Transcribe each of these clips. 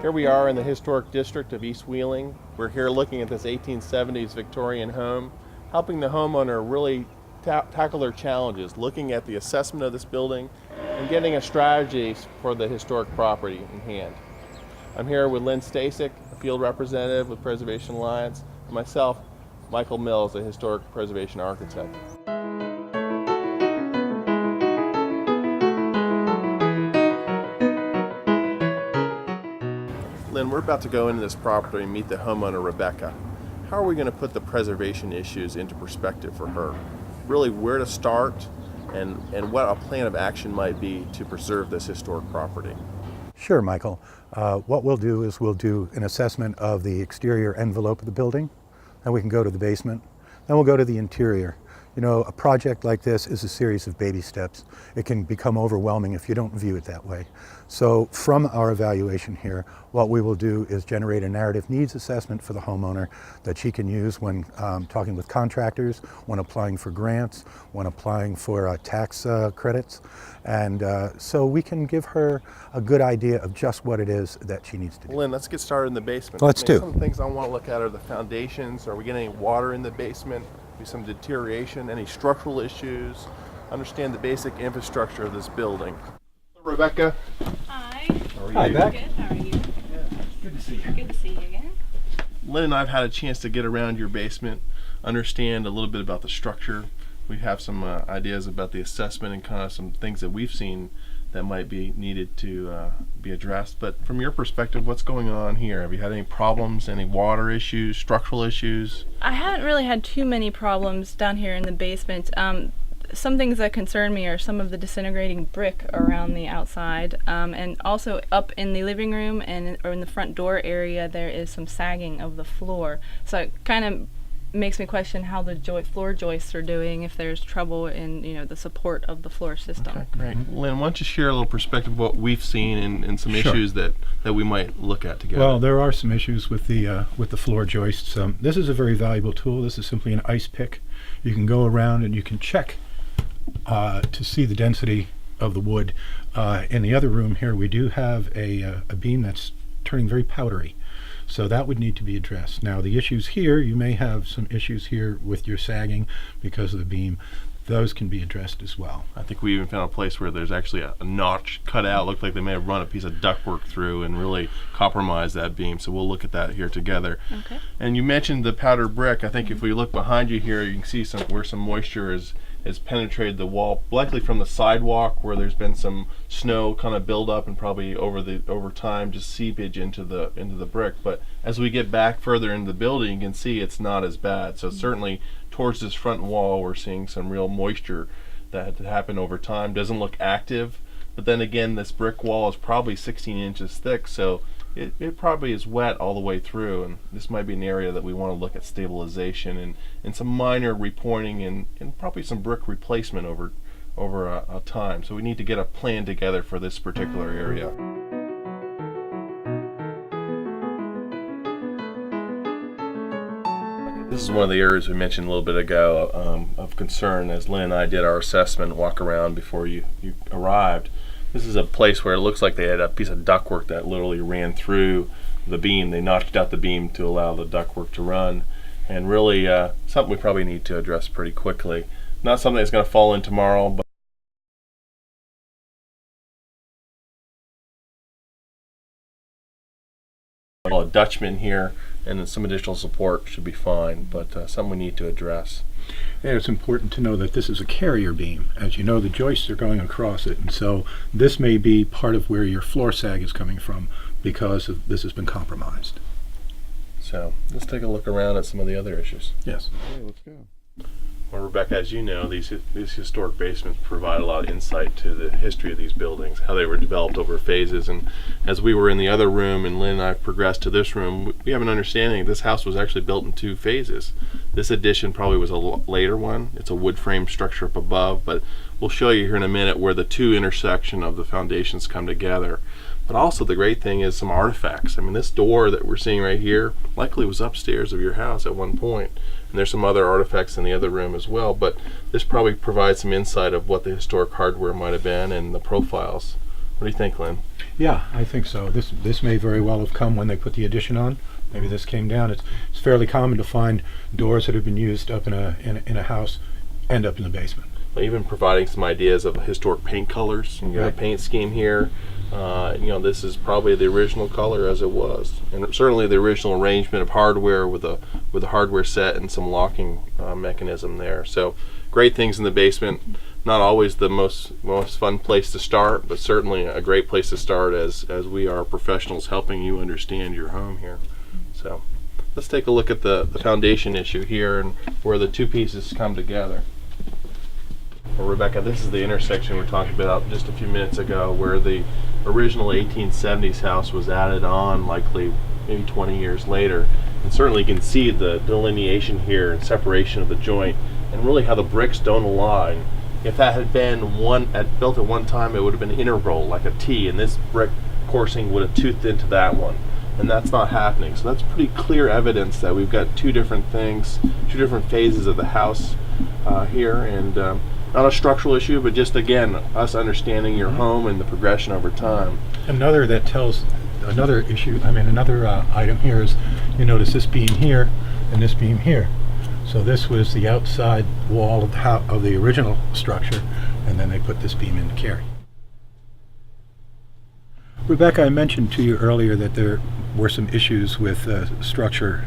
Here we are in the historic district of East Wheeling. We're here looking at this 1870s Victorian home, helping the homeowner really tackle their challenges, looking at the assessment of this building and getting a strategy for the historic property in hand. I'm here with Lynn Stasick, a field representative with Preservation Alliance, and myself, Michael Mills, a historic preservation architect. Lynn, we're about to go into this property and meet the homeowner, Rebecca. How are we going to put the preservation issues into perspective for her? Really, where to start and what a plan of action might be to preserve this historic property? Sure, Michael. What we'll do is we'll do an assessment of the exterior envelope of the building, then we can go to the basement, then we'll go to the interior. You know, a project like this is a series of baby steps. It can become overwhelming if you don't view it that way. So from our evaluation here, what we will do is generate a narrative needs assessment for the homeowner that she can use when talking with contractors, when applying for grants, when applying for tax credits. And so we can give her a good idea of just what it is that she needs to do. Lynn, let's get started in the basement. Let's do. Some of the things I want to look at are the foundations. Are we getting any water in the basement? Some deterioration, any structural issues, understand the basic infrastructure of this building. Rebecca. Hi. How are you? Hi, Beck. Good, how are you? Yeah, good to see you. Good to see you again. Lynn and I have had a chance to get around your basement, understand a little bit about the structure. We have some ideas about the assessment and kind of some things that we've seen that might be needed to be addressed. But from your perspective, what's going on here? Have you had any problems, any water issues, structural issues? I haven't really had too many problems down here in the basement. Some things that concern me are some of the disintegrating brick around the outside, and also up in the living room or in the front door area there is some sagging of the floor. So it kind of makes me question how the floor joists are doing, if there's trouble in the support of the floor system. Okay, great. Lynn, why don't you share a little perspective of what we've seen and some Sure. issues that we might look at together? Well, there are some issues with the floor joists. This is a very valuable tool. This is simply an ice pick. You can go around and you can check to see the density of the wood. In the other room here, we do have a beam that's turning very powdery. So that would need to be addressed. Now the issues here, you may have some issues here with your sagging because of the beam. Those can be addressed as well. I think we even found a place where there's actually a notch cut out. Looked like they may have run a piece of ductwork through and really compromised that beam. So we'll look at that here together. Okay. And you mentioned the powdered brick. I think if we look behind you here, you can see where some moisture has penetrated the wall, likely from the sidewalk where there's been some snow kind of build up and probably over time just seepage into the brick. But as we get back further into the building, you can see it's not as bad. So certainly towards this front wall, we're seeing some real moisture that had happened over time. Doesn't look active, but then again, this brick wall is probably 16 inches thick, so it probably is wet all the way through, and this might be an area that we want to look at stabilization and some minor repointing and probably some brick replacement over a time. So we need to get a plan together for this particular area. This is one of the areas we mentioned a little bit ago of concern as Lynn and I did our assessment walk around before you arrived. This is a place where it looks like they had a piece of ductwork that literally ran through the beam. They notched out the beam to allow the ductwork to run, and really something we probably need to address pretty quickly. Not something that's going to fall in tomorrow, but a Dutchman here and some additional support should be fine, but something we need to address. And it's important to know that this is a carrier beam. As you know, the joists are going across it, and so this may be part of where your floor sag is coming from because this has been compromised. So let's take a look around at some of the other issues. Yes. Okay, let's go. Well, Rebecca, as you know, these historic basements provide a lot of insight to the history of these buildings, how they were developed over phases. And as we were in the other room and Lynn and I progressed to this room, we have an understanding this house was actually built in 2 phases. This addition probably was a later one. It's a wood frame structure up above, but we'll show you here in a minute where the 2 intersection of the foundations come together. But also the great thing is some artifacts. I mean, this door that we're seeing right here likely was upstairs of your house at one point. and there's some other artifacts in the other room as well, but this probably provides some insight of what the historic hardware might have been and the profiles. What do you think, Lynn? Yeah, I think so. This may very well have come when they put the addition on. Maybe this came down. It's fairly common to find doors that have been used up in a house end up in the basement. Even providing some ideas of historic paint colors. You got a paint scheme here. This is probably the original color as it was, and certainly the original arrangement of hardware with a hardware set and some locking mechanism there. So great things in the basement. Not always the most fun place to start, but certainly a great place to start as we are professionals helping you understand your home here. So let's take a look at the foundation issue here and where the two pieces come together. Well, Rebecca, this is the intersection we were talking about just a few minutes ago, where the original 1870s house was added on, likely maybe 20 years later. And certainly you can see the delineation here and separation of the joint, and really how the bricks don't align. If that had been built at one time, it would have been integral, like a T, and this brick coursing would have toothed into that one. And that's not happening. So that's pretty clear evidence that we've got two different things, two different phases of the house here, and not a structural issue, but just, again, us understanding your home and the progression over time. Another item here is, you notice this beam here and this beam here. So this was the outside wall of the original structure, and then they put this beam in to carry. Rebecca, I mentioned to you earlier that there were some issues with structure.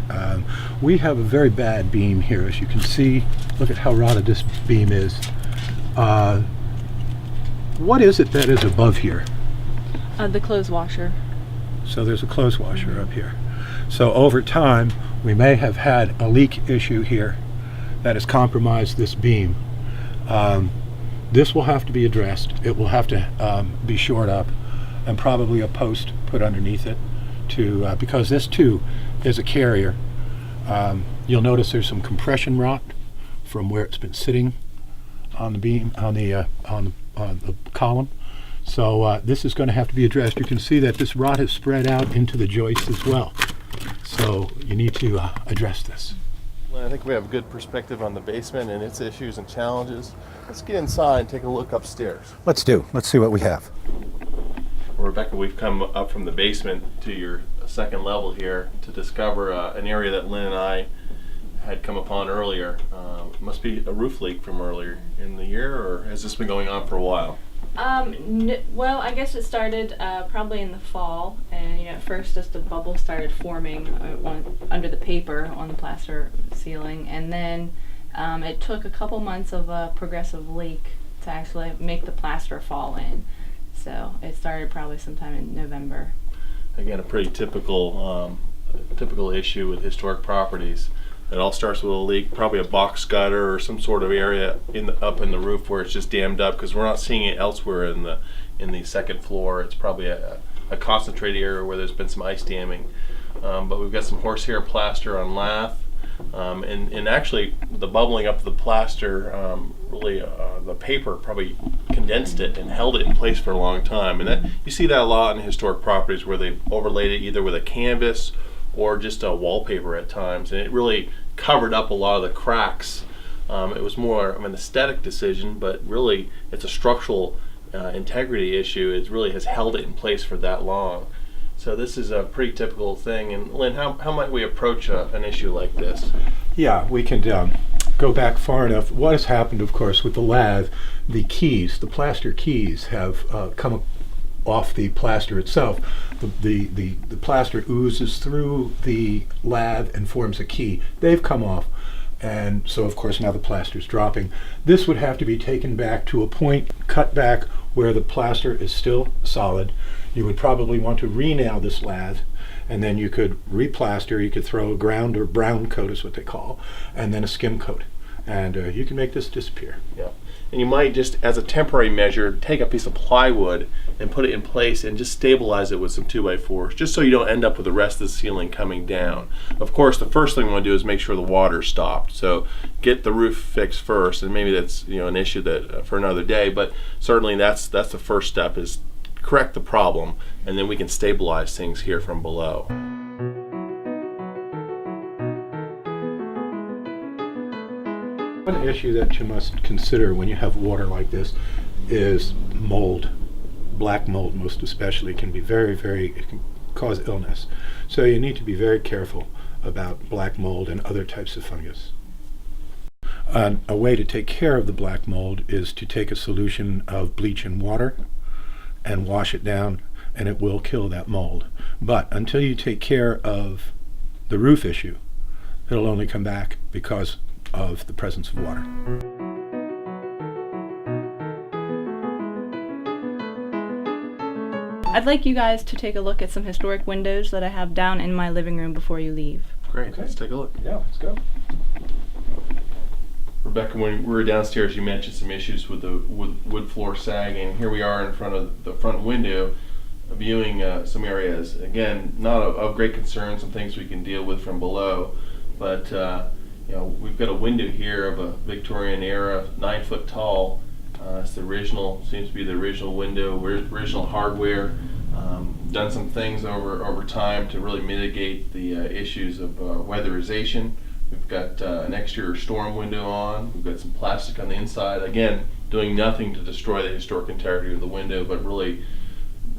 We have a very bad beam here, as you can see. Look at how rotted this beam is. What is it that is above here? The clothes washer. So there's a clothes washer up here. So over time, we may have had a leak issue here that has compromised this beam. This will have to be addressed. It will have to be shored up, and probably a post put underneath it because this too is a carrier. You'll notice there's some compression rot from where it's been sitting on the beam, on the column. So this is going to have to be addressed. You can see that this rot has spread out into the joists as well. So you need to address this. Well, I think we have a good perspective on the basement and its issues and challenges. Let's get inside and take a look upstairs. Let's see what we have. Well, Rebecca, we've come up from the basement to your second level here to discover an area that Lynn and I had come upon earlier. Must be a roof leak from earlier in the year, or has this been going on for a while? Well, I guess it started probably in the fall, and at first just a bubble started forming under the paper on the plaster ceiling, and then it took a couple months of a progressive leak to actually make the plaster fall in. So it started probably sometime in November. Again, a pretty typical issue with historic properties. It all starts with a leak, probably a box gutter or some sort of area up in the roof where it's just dammed up, because we're not seeing it elsewhere in the second floor. It's probably a concentrated area where there's been some ice damming. But we've got some horsehair plaster on lath, and actually the bubbling up of the plaster the paper probably condensed it and held it in place for a long time. And you see that a lot in historic properties where they've overlaid it either with a canvas or just a wallpaper at times, and it really covered up a lot of the cracks. It was more of an aesthetic decision, but really it's a structural integrity issue. It really has held it in place for that long. So this is a pretty typical thing. And Lynn, how might we approach an issue like this? Yeah, we can go back far enough. What has happened, of course, with the lath, the plaster keys have come off the plaster itself. The plaster oozes through the lath and forms a key. They've come off, and so of course now the plaster's dropping. This would have to be taken back to a point, cut back where the plaster is still solid. You would probably want to re-nail this lath, and then you could replaster. You could throw a ground or brown coat is what they call, and then a skim coat, and you can make this disappear. Yeah. And you might just, as a temporary measure, take a piece of plywood and put it in place and just stabilize it with some 2x4s, just so you don't end up with the rest of the ceiling coming down. Of course, the first thing we want to do is make sure the water's stopped. So get the roof fixed first, and maybe that's an issue that for another day. But certainly that's the first step, is correct the problem, and then we can stabilize things here from below. One issue that you must consider when you have water like this is mold. Black mold, most especially, can be it can cause illness. So you need to be very careful about black mold and other types of fungus. A way to take care of the black mold is to take a solution of bleach and water and wash it down, and it will kill that mold. But until you take care of the roof issue, it'll only come back because of the presence of water. I'd like you guys to take a look at some historic windows that I have down in my living room before you leave. Great, Okay. let's take a look. Yeah, let's go. Rebecca, when we were downstairs, you mentioned some issues with the wood floor sagging. Here we are in front of the front window, viewing some areas. Again, not of great concern, some things we can deal with from below, but you know, we've got a window here of a Victorian era, 9 foot tall. It's the original, seems to be the original window, original hardware. Done some things over time to really mitigate the issues of weatherization. We've got an exterior storm window on. We've got some plastic on the inside. Again, doing nothing to destroy the historic integrity of the window, but really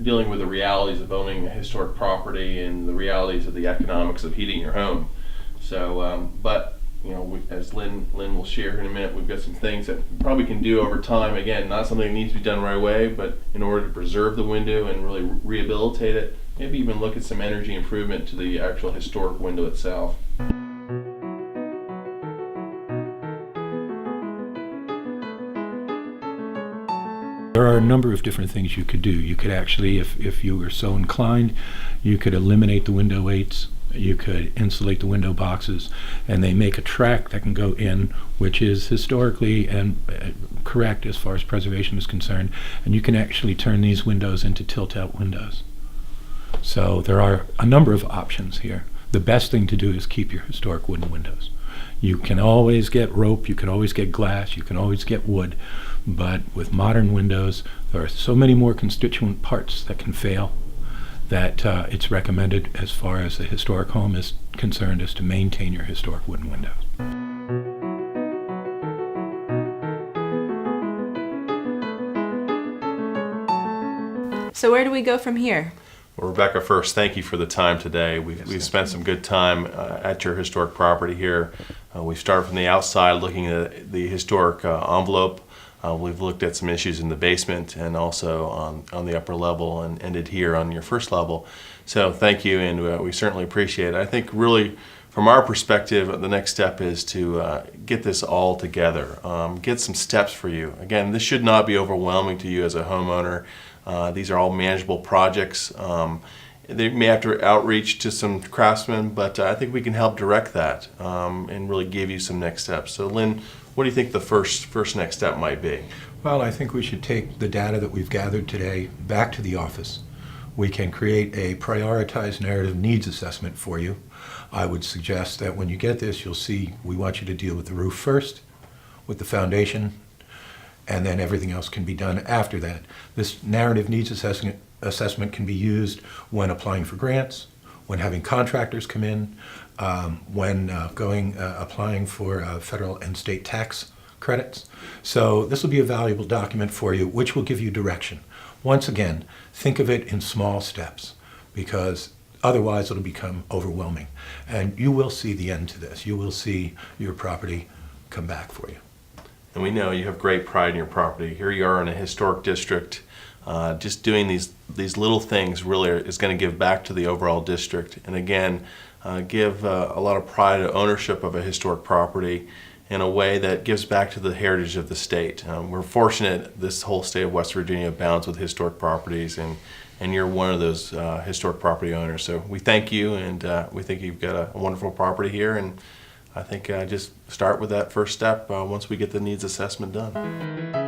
dealing with the realities of owning a historic property and the realities of the economics of heating your home. So, but you know, as Lynn will share here in a minute, we've got some things that we probably can do over time. Again, not something that needs to be done right away, but in order to preserve the window and really rehabilitate it, maybe even look at some energy improvement to the actual historic window itself. There are a number of different things you could do. You could actually, if you were so inclined, you could eliminate the window weights. You could insulate the window boxes, and they make a track that can go in, which is historically and correct as far as preservation is concerned, and you can actually turn these windows into tilt-out windows. So there are a number of options here. The best thing to do is keep your historic wooden windows. You can always get rope, you can always get glass, you can always get wood, but with modern windows, there are so many more constituent parts that can fail that it's recommended, as far as a historic home is concerned, is to maintain your historic wooden windows. So where do we go from here? Well, Rebecca, first, thank you for the time today. We've spent some good time at your historic property here. We started from the outside looking at the historic envelope. We've looked at some issues in the basement and also on the upper level, and ended here on your first level. So thank you, and we certainly appreciate it. I think really from our perspective, the next step is to get this all together, get some steps for you. Again, this should not be overwhelming to you as a homeowner. These are all manageable projects. They may have to outreach to some craftsmen, but I think we can help direct that and really give you some next steps. So Lynn, what do you think the first next step might be? Well, I think we should take the data that we've gathered today back to the office. We can create a prioritized narrative needs assessment for you. I would suggest that when you get this, you'll see we want you to deal with the roof first, with the foundation, and then everything else can be done after that. This narrative needs assessment can be used when applying for grants, when having contractors come in, when applying for federal and state tax credits. So this will be a valuable document for you, which will give you direction. Once again, think of it in small steps, because otherwise it'll become overwhelming. And you will see the end to this. You will see your property come back for you. And we know you have great pride in your property. Here you are in a historic district. Just doing these little things really is going to give back to the overall district. And again, give a lot of pride and ownership of a historic property in a way that gives back to the heritage of the state. We're fortunate this whole state of West Virginia abounds with historic properties, and you're one of those historic property owners. So we thank you, and we think you've got a wonderful property here, and I think just start with that first step once we get the needs assessment done.